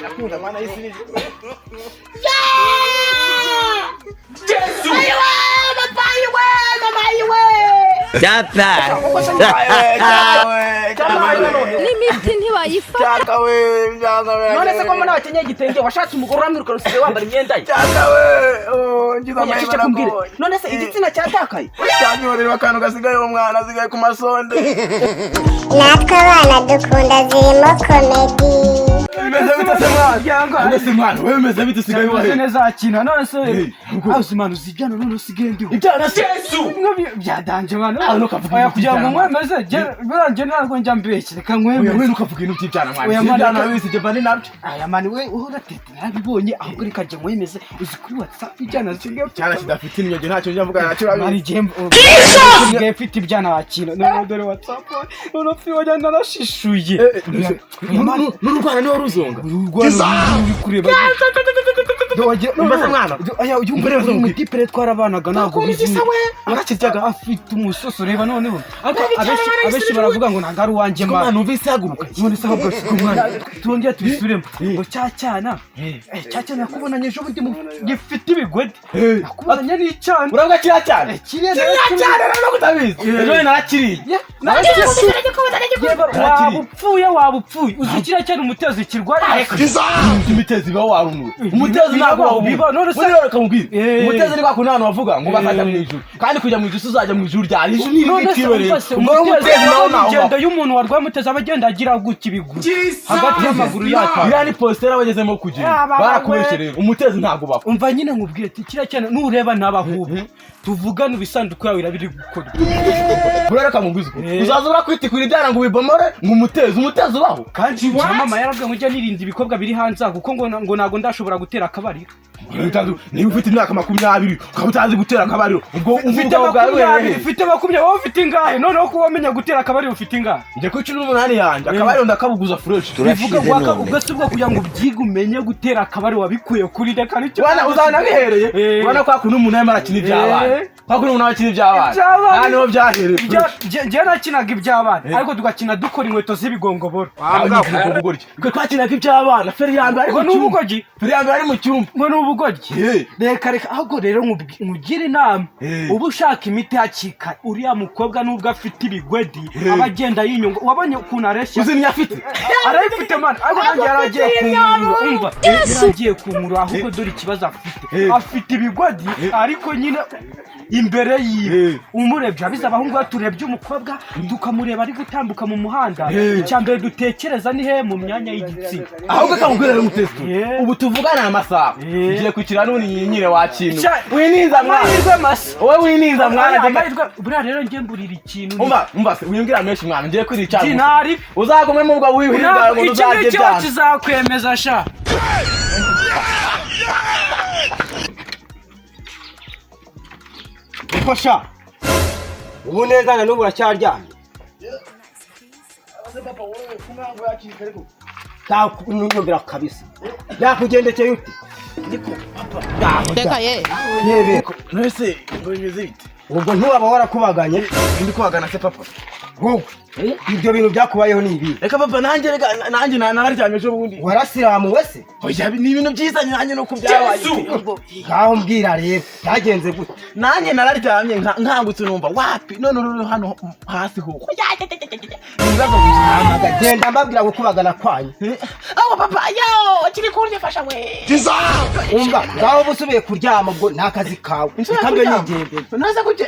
Akunda mana y'isi. Yesu. Ayiwe, babayiwe, babayiwe. Dapa. N'imiti ntibayifata. None se ko mbona wakenyeye igitenge washatse umugore uramwiruka rusize wambara imyenda ye. Ngize amahirwe kumbwira. None se igitsina cyatakaye? Cyanyorera akantu gasigaye umwana asigaye ku masonde. Natwe abana dukunda zirimo komedi. Bimeze bite se mwana? None se mwana wewe bimeze bite usigaye None neza akina none se. Aho Imana uzijyana none usigaye ndiho. Ibyana Yesu. Byadanje mwana. Aho nukavuga kugira ngo mwemeze biranje ntabwo njya mbeshye reka mwemeze. Wewe nukavuga ibintu by'ibyana mwana. Ibyana wese je bane nabyo. Aya mani we uratete nabibonye ahubwo reka je mwemeze uzi kuri WhatsApp ibyana zisigaye. Cyana kidafite inyoge ntacyo njya mvuga nacyo urabizi. Mari jembo. Ngiye mfite ibyana wakina. None dore WhatsApp. None fi wajya narashishuye. N'urwana niwo ruzonga. Uri kureba. Mbasa mwana. Aya uyumva rero umutipere twarabanaga ntabwo bizi. Arakiryaga afite umusoso reba noneho. Abeshi baravuga ngo nanga ari uwanjye ma. Mwana uvise haguruka. None se ahubwo siko mwana. Tongera tubisubiremo. Ngo cyacyana. Cyacyana kubonanye ejo bundi gifite ibigwede. Nakubonanye n'icyana. Uravuga kiracyane. Kirene rero kutabizi. Ejo narakiriye. Wabupfuye uzi kiriya cyane umutezi kirwara imitezi iba warunuwe umutezi ntabwo biba none se kamubwira umutezi ni kwa hano bavuga ngo bazajya mu ijuru kandi kujya mu ijuru uzajya mu ijuru rya ijuru ni ibitibereye umutezi nawo ugenda y'umuntu warwaye umutezi abagenda agira guki biguru hagati y'amaguru yacu iriya ni postera bagezemo kugira barakubesherera umutezi ntabwo bapfa umva nyine nkubwire ati kiriya cyane nureba n'abahubu tuvugana ibisanduku yawe irabiri gukora burara kamubwiza uzaza urakwitikura ibyana ngo ubibomore ngo umutezi ubaho kandi mama yarabwiye ngo ujya nirinda ibikobwa biri hanze kuko ngo nago ndashobora gutera akabariro niba ufite imyaka 20 ukaba utazi gutera akabariro ubwo ufite 20 wowe ufite ingahe noneho ko wamenya gutera akabariro ufite ingahe njye ku 18 yanjye akabariro ndakabuguza fresh bivuga gwaka ugasubwa kugira ngo byiga umenye gutera akabariro wabikuye kuri deka nicyo bana uzana bihereye ubona ko akunu umuntu yamara kini by'abana kwakunu umuntu akini by'abana hano niho byahereye je nakinaga iby'abana ariko tugakina dukora inkweto z'ibigongoboro twe twakinaga iby'abana feri yambe ariko n'ubugogi feri yambe ari mu cyumba ngo n'ubugogi reka ahubwo rero nkugire inama uba ushaka imiti hakika uriya mukobwa nubwo afite ibigwedi abagenda yinyunga wabonye ukuntu areshya uzimya afite arayifite mana ariko nanjye yaragiye kumurura umva yaragiye kumurura ahubwo dore ikibazo afite ibigwedi ariko nyine imbere yiwe umurebye abiza abahungu baturebye umukobwa tukamureba ari gutambuka mu muhanda icyambere dutekereza ni he mu myanya y'igitsina ahubwo kamubwira umutesi ubu tuvugana amasaha ngiye kwikira none nyire wakintu wininza mwana wowe wininza mwana buriya rero ngiye mburira ikintu umva se wimbwira menshi mwana ngiye kwirica kinari uzagume mu bwa wihinda ngo uzajye bya kizakwemeza sha Ukosha ubu neza na n'ubu uracyaryamye papa wewe kumango yakiriko takunyumvira kabisa yakugendekeye ute niko papa Teka ye yebeko nese bimeze bite ubwo ntuwaba warakubaganye ndi kubagana se papa wowe ibyo bintu byakubayeho ni ibi reka papa nanjye nararyamye ejo bundi warasiramuwe se oya ni ibintu byiza nanjye no kubyabaye ngaho mbwira rero byagenze gute nanjye nararyamye nkangutse numva wapi none uri hano hasi ho ibibazo bisamaga genda mbabwira gukubagana kwanyu aho papa yo kiri kurya fasha we umva ngaho busubiye kuryama ubwo nakazi kawe ikambe nigende naza kujya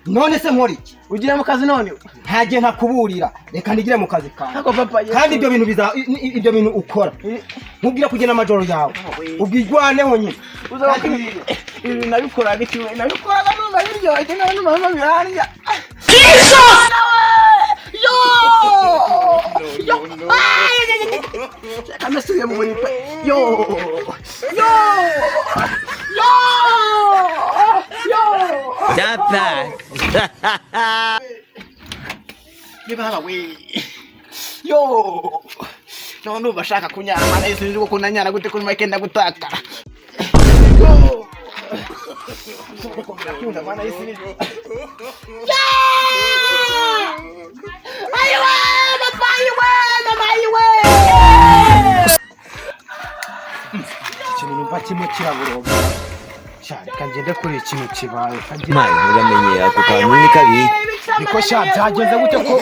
none se nkora iki ugiye mu kazi none ntagiye ntakuburira reka ndigire mu kazi kawe ako papa kandi ibyo bintu ukora nkubwira kugena amajoro yawe ubwirwaneho nyine uzakubwira ibi nabikoraga ikiwe nabikoraga numva biryoshye none mama birarya amasubiye mu buri Dapa. Baba we. Yo. None ubashaka kunyara mana yese njuko kunanyara gute kuri makenda gutaka. Yo. Kunda mana yese ni. Ayiwe, babayiwe, babayiwe. kimwe kiraburoga reka ngende kuri ikintu kibaye mayi muramenye ako kantu ni kabi niko sha byageze gute ko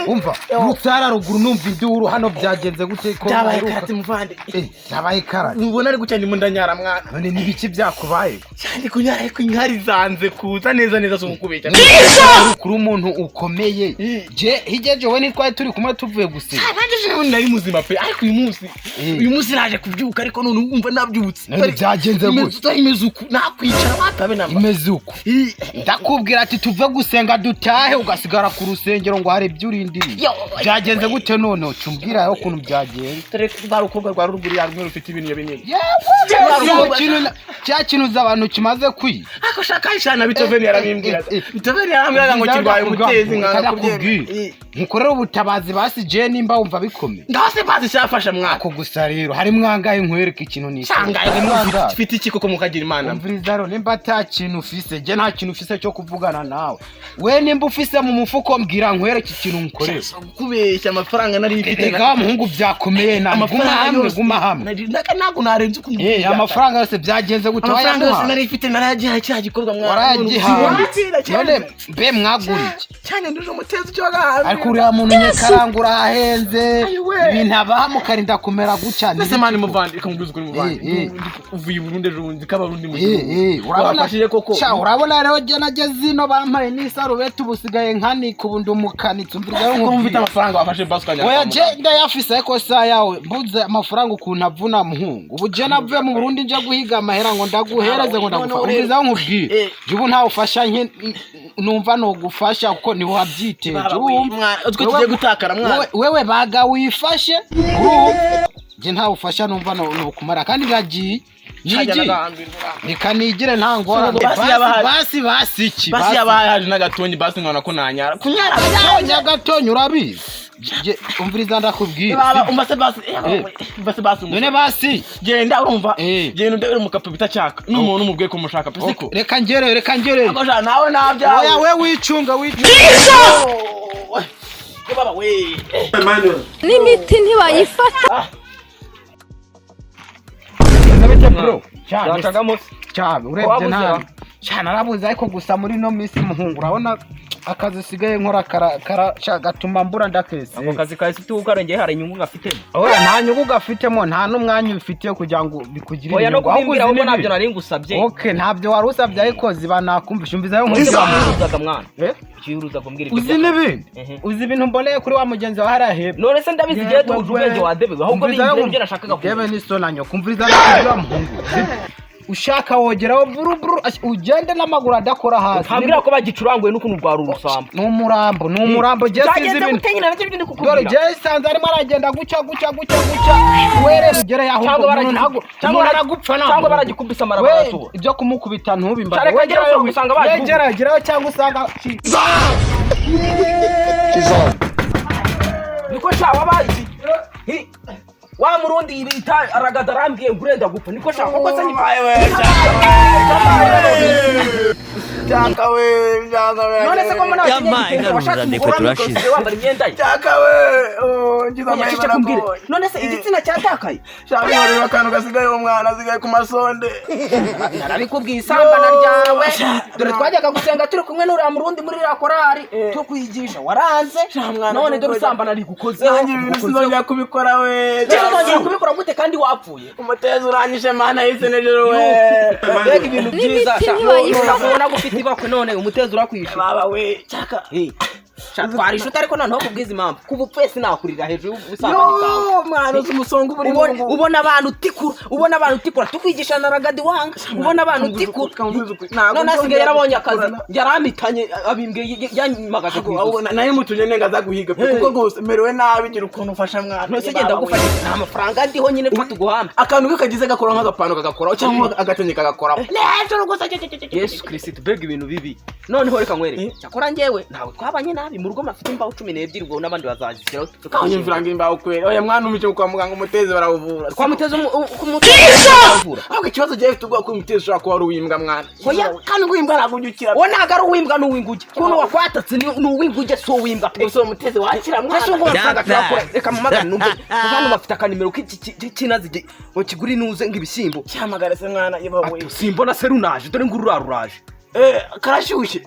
umva rutsara ruguru numva induru hano byagenze gute ko byabaye karate muvande byabaye karate ubona ari guca ndimo ndanyara mwana none nibiki byakubaye cyane kunyara ariko inkari zanze kuza neza so mukubeshya kuri umuntu ukomeye je higeje we nitwaye turi kumwe tuvuye gusenga ntaje nari muzima pe ariko uyu munsi naje kubyuka ariko none umva nabyutse byagenze gute imeze uku nakwicara watabe namba imeze uku ndakubwira ati tuve gusenga dutahe ugasigara ku rusengero ngo hari ibyurindiriye byagenze gute none cumbwira yo kuntu byagenze barukobwa rwa ruguru yarumwe rufite ibintu binini cya kintu z'abantu kimaze kwi ako shaka ishana bitoveni yarabimbwira bitoveni yarambwira ngo kirwaye umutezi nkana kubwira nkorera ubutabazi basi je nimba wumva bikomeye ndase bazi cyafasha mwako gusa rero hari mwangaye nkwereka ikintu ni sangaye mfite iki koko mukagira imana mvurizaro nimba ata kintu ufise je nta kintu ufise cyo kuvugana nawe we nimba ufise mu mufuko mbwira nkwereka ikintu nkorera kubeshya amafaranga nari mfite ega muhungu byakomeye na guma hamwe ntago narenze ukuntu amafaranga yose byagenze gute amafaranga yose nari mfite naragihaye cya gikorwa none mbe mwaguriye cyane nduje umutezi cyo gahaze ariko uriya muntu nyekarangura hahenze ibintu abamukarinda kumera gucya nese mani muvandika mubizi kuri muvandi uvuye Burundi rundi kabarundi mu urabafashije koko urabona rero je nageze ino bampaye n'isarubete ubusigaye nkani kubundi umukanitse umvira ngo mfite amafaranga wafashe basukanya oya je ndayafise ariko saa yawe mbuze amafaranga ukuntu avuna muhungu ubu je navuye mu Burundi nje guhiga amahera ngo ndaguhereze ngo ndagufasha nkubwire ubu nta ufasha nke numva no gufasha kuko niho habyiteje utwo tugiye gutakara mwana wewe baga wifashe je nta ufasha numva no kumara kandi biragiye nikanigire nta ngorane basi iki basi yabaye haje n'agatonyi basi nkana ko nanyara kunyara gatonyi urabizi umviriza ndakubwira basi none basi genda urumva genda ndabere mu kapu bitacaka n'umuntu umubwiye ko mushaka pese ko reka ngere akoja nawe nabya oya we wicunga baba we n'imiti ntibayifata bro cyane urebye nabi cyane arabuze ariko gusa muri no minsi muhungu urabona akazi sigaye nkora gatuma mbura ndakese ako kazi kahise tukarengeye hari inyungu gafite oya nta nyungu gafitemo nta n'umwanya ufitiye kugira ngo bikugire oya no kubimbira ahubwo nabyo nari ngusabye okay ntabyo wari usabye ariko ziba nakumvisha umvizayo nk'uzaga mwana cyuruza kumbwira uzi n'ibindi uzi ibintu mboneye kuri wa mugenzi wa harahe none se ndabizi gihe tujubenge wadebe ahubwo n'ibyo nashakaga debe ni sonanyo kumviriza n'ibyo muhungu ushaka wogeraho buru ugende n'amaguru adakora hasi hambira ko bagicuranguye n'ukuntu rwara urusambo n'umurambo je sizi ibintu dore je sanze arimo aragenda guca were ugere yaho cyangwa baragupfa cyangwa baragikubisa marabarato ibyo kumukubita ntubimba wegeraho cyangwa usanga niko sha wabaye wa murundi ibita aragada rambwiye ngurenda gupfa niko shaka koko se nibaye we cyaka we none se ko mona yampaye ndiko turashize wambara imyenda ye cyaka we ngiza amahera kumbwire none se igitsina cyatakaye shaka rero akantu gasigaye umwana asigaye ku masonde narabikubwiye isambana ryawe dore twajyaga gusenga turi kumwe n'uriya murundi muri rakorari cyo kwigisha waranze none dore isambana rigukoze sinzongera kubikora we ngiye kubikora gute kandi wapfuye umutezi uranyishe mana yise nejero we mbega ibintu byiza urabona gufite ibakwe none umutezi urakwishe baba we cyaka twarisha utariko noneho kubwiza impamvu kubupfe sinakurira hejuru y'ubusambane bwawe mwana uzi umusonga uburi ubona abantu utikura tukwigisha na ragadi wanga ubona abantu utikura none asigaye yarabonye akazi yaramitanye abimbwe yanyimagaje kubona naye mutunye nenga zaguhiga kuko gose merewe nabi gira ukuntu ufasha mwana nose genda gufasha nta mafaranga ndiho nyine pfa tuguhamba akantu kagize gakora nk'agapano kagakora cyangwa agatonye kagakora Yesu Kristo bega ibintu bibi noneho reka nkwere cyakora ngewe ntawe twabanye nawe nabi mu rugo mafite imbaho 12 ubwo n'abandi bazazishyiraho Kanyumvira ngo imbaho kwera oya mwana umije kwa muganga umuteze barawuvura kwa muteze barawuvura ahubwo ikibazo gihe ufite ubwo ko umuteze ushobora kuba ari uwimbwa mwana oya kandi uwimbwa nagujukira wo naga ari uwimbwa n'uwinguge kuno wakwatatse n'uwinguge so wimbwa pe gusa umuteze wakira mwana ese ngo nsanga cyakora reka mamagana numve abantu bafite akanimero k'ikinazi ngo kiguri nuze ngibishyimbo cyamagara se mwana yebawe simbona serunaje dore ngururaruraje karashyushye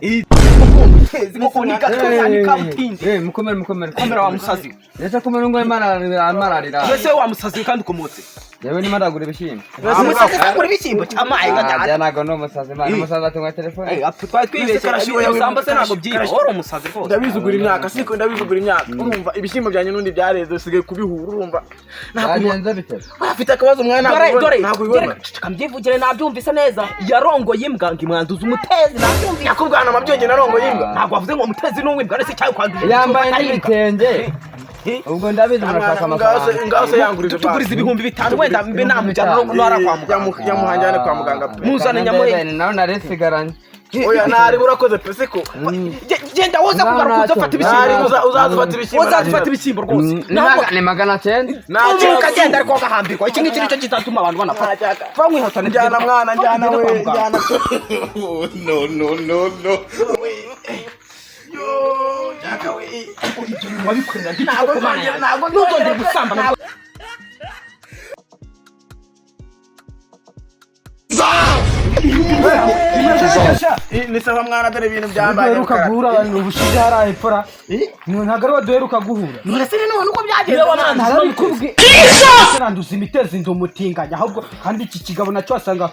mukomere kamera wa musazi Ese kumera ngo amararira. ese wa musazi kandi ukomotse Yewe ni maragura ibishimbo. musazi akora ibishyimbo cyamaye Ya nago no musazi mana musazi atunga telefone. twari twibeshye usamba se ntabwo byira oro umusazi rwose ndabizugura imyaka siko ndabizugura imyaka urumva ibishyimbo byanyu nundi byareze usigaye kubihura urumva Yagenze bite? afite akabazo mwana ntabwo ubibona kambyivugire nabyumvise neza yarongoye imbwa ngo imwanduza umutezi nabyumvise yakubwana amabyonge narongoye imbwa ntabwo wavuze ngo umutezi n'uw'imbwa nese cyayo kwanduje Yambaye n'ibitenge. Ubwo ndabizi murashaka amafaranga. ngaho yangurije tuguriza ibihumbi 5 wenda mbe namujyana no ara kwa muganga yamuhanjane kwa muganga pe muzane nyamuhe nawe naresigaranye. oya nari urakoze pe siko genda woza kugaruka uzafata ibishyimbo uzazufata ibishyimbo uzazufata ibishyimbo rwose Ni magana 900. nacyo kagenda ariko gahambirwa iki ngiki nicyo kizatuma abantu banapfa va mwihotane njyana mwana njyana we njyana no yo jaka we wabikorera ntabwo ntuzongere gusambana nisaba mwana dore ibintu byambaye duheruka guhura abantu ubushize haraye epfora ntabwo ari duheruka guhura nturese none uko byagenze narabikubwiye nanduza imitezi ndi umutinganya ahubwo kandi iki kigabo nacyo wasanga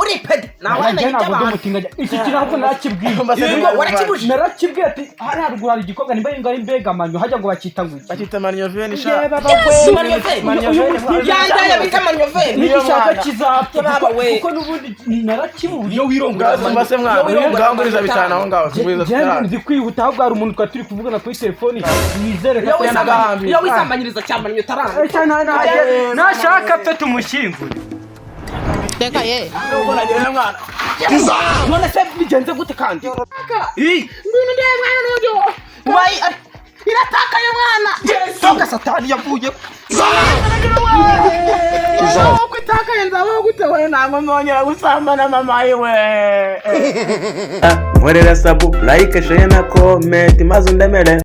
uri pede nawe ntabwo ndi umutinganya iki kintu ahubwo narakibwiye narakibwiye ati hari haruguru hari igikobwa nimba yinga ari mbegamanyo hajya ngo bakita ngo iki bakita Manioveni sha yandaye bita Manioveni n'igishaka kizapfa kuko n'ubundi narakiburiye iyo wirongoza mbase mwana nganguriza bitana aho ngaho njye ndi kwihuta ahubwo hari umuntu twari turi kuvugana kuri telefoni nizere ko yanagahambi iyo wisambanyiriza cyane manyo taranga nashaka pe tumushyingure Teka ye. none se bigenze gute kandi ngwino ndeye mwana n'ujyo wayi iratakaye mwana toka satani yavuye uko itakaye nzabaho gute we ntabwo nzongera gusambana mama yiwe nkorera sabu like share na comment maze undemere